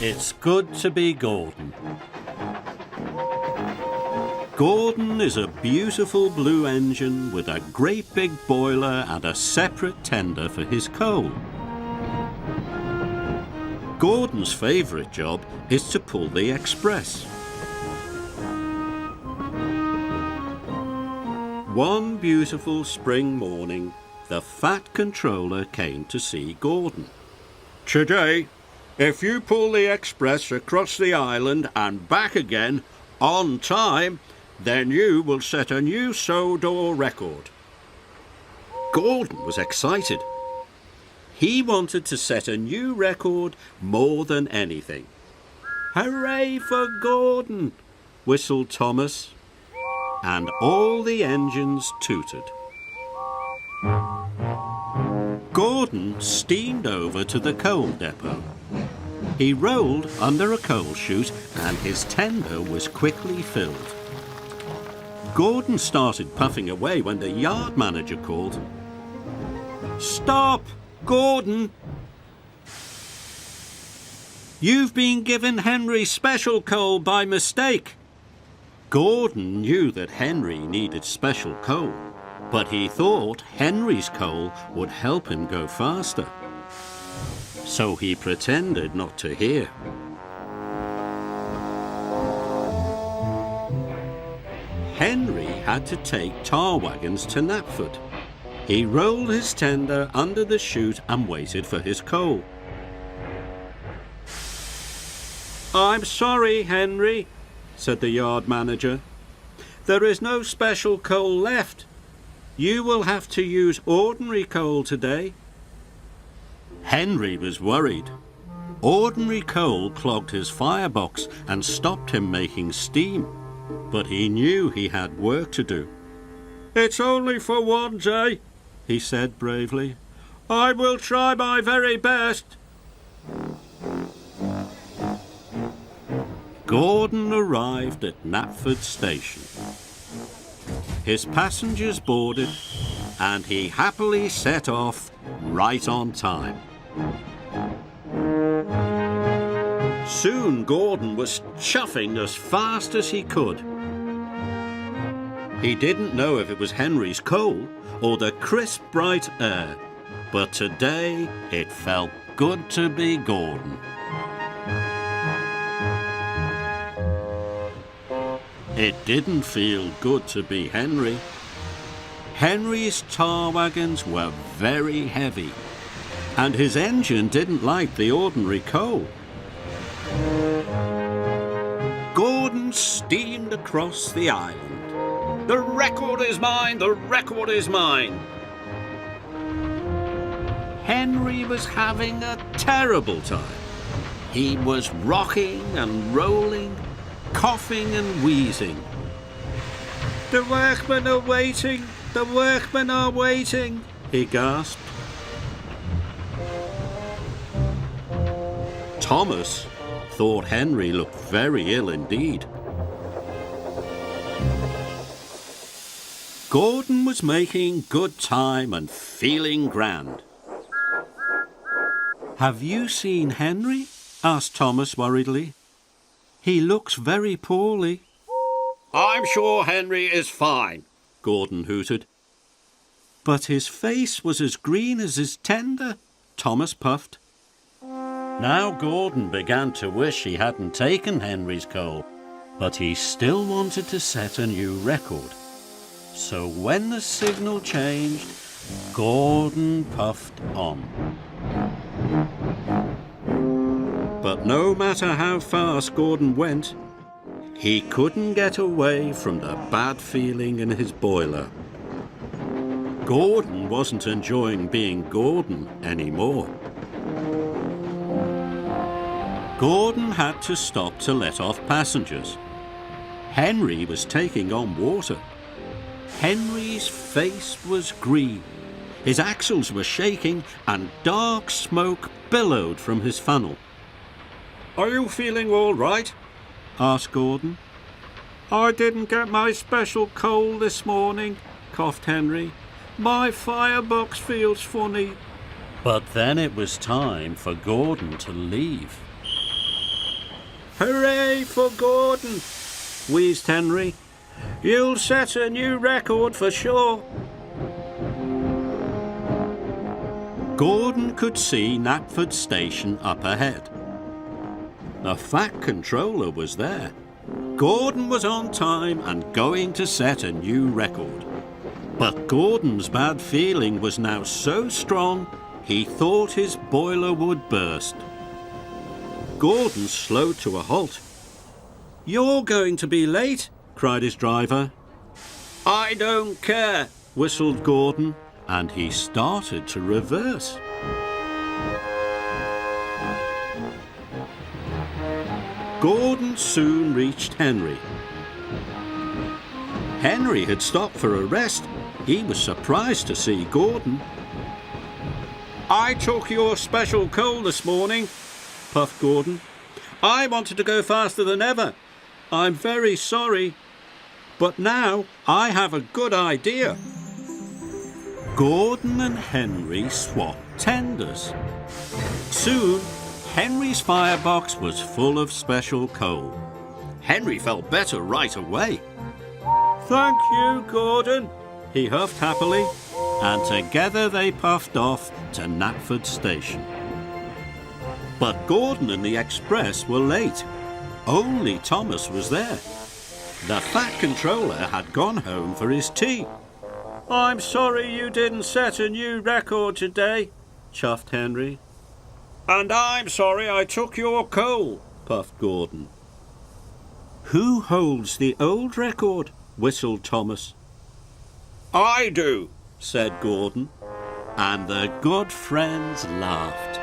It's good to be Gordon. Gordon is a beautiful blue engine with a great big boiler and a separate tender for his coal. Gordon's favourite job is to pull the express. One beautiful spring morning, the fat controller came to see Gordon. Today, if you pull the express across the island and back again on time, then you will set a new Sodor record. Gordon was excited. He wanted to set a new record more than anything. Hooray for Gordon, whistled Thomas, and all the engines tooted. Gordon steamed over to the coal depot. He rolled under a coal chute and his tender was quickly filled. Gordon started puffing away when the yard manager called. Stop, Gordon! You've been given Henry special coal by mistake. Gordon knew that Henry needed special coal, but he thought Henry's coal would help him go faster. So he pretended not to hear. Henry had to take tar wagons to Knapford. He rolled his tender under the chute and waited for his coal. I'm sorry, Henry, said the yard manager. There is no special coal left. You will have to use ordinary coal today. Henry was worried. Ordinary coal clogged his firebox and stopped him making steam, but he knew he had work to do. It's only for one day, he said bravely. I will try my very best. Gordon arrived at Knapford Station. His passengers boarded, and he happily set off right on time. Soon Gordon was chuffing as fast as he could. He didn't know if it was Henry's coal or the crisp bright air, but today it felt good to be Gordon. It didn't feel good to be Henry. Henry's tar wagons were very heavy, and his engine didn't like the ordinary coal. Gordon steamed across the island. The record is mine, the record is mine. Henry was having a terrible time. He was rocking and rolling, coughing and wheezing. The workmen are waiting, the workmen are waiting, he gasped. Thomas thought Henry looked very ill indeed. Gordon was making good time and feeling grand. Have you seen Henry? Asked Thomas worriedly. He looks very poorly. I'm sure Henry is fine, Gordon hooted. But his face was as green as his tender, Thomas puffed. Now Gordon began to wish he hadn't taken Henry's coal, but he still wanted to set a new record. So when the signal changed, Gordon puffed on. But no matter how fast Gordon went, he couldn't get away from the bad feeling in his boiler. Gordon wasn't enjoying being Gordon anymore. Gordon had to stop to let off passengers. Henry was taking on water. Henry's face was green. His axles were shaking and dark smoke billowed from his funnel. Are you feeling all right? Asked Gordon. I didn't get my special coal this morning, coughed Henry. My firebox feels funny. But then it was time for Gordon to leave. Hooray for Gordon, wheezed Henry. You'll set a new record for sure. Gordon could see Knapford Station up ahead. The Fat Controller was there. Gordon was on time and going to set a new record. But Gordon's bad feeling was now so strong, he thought his boiler would burst. Gordon slowed to a halt. "You're going to be late," cried his driver. "I don't care," whistled Gordon, and he started to reverse. Gordon soon reached Henry. Henry had stopped for a rest. He was surprised to see Gordon. "I took your special coal this morning," puffed Gordon. "I wanted to go faster than ever. I'm very sorry. But now I have a good idea." Gordon and Henry swapped tenders. Soon, Henry's firebox was full of special coal. Henry felt better right away. "Thank you, Gordon," he huffed happily, and together they puffed off to Knapford Station. But Gordon and the express were late. Only Thomas was there. The Fat Controller had gone home for his tea. "I'm sorry you didn't set a new record today," chuffed Henry. "And I'm sorry I took your coal," puffed Gordon. "Who holds the old record?" whistled Thomas. "I do," said Gordon, and the good friends laughed.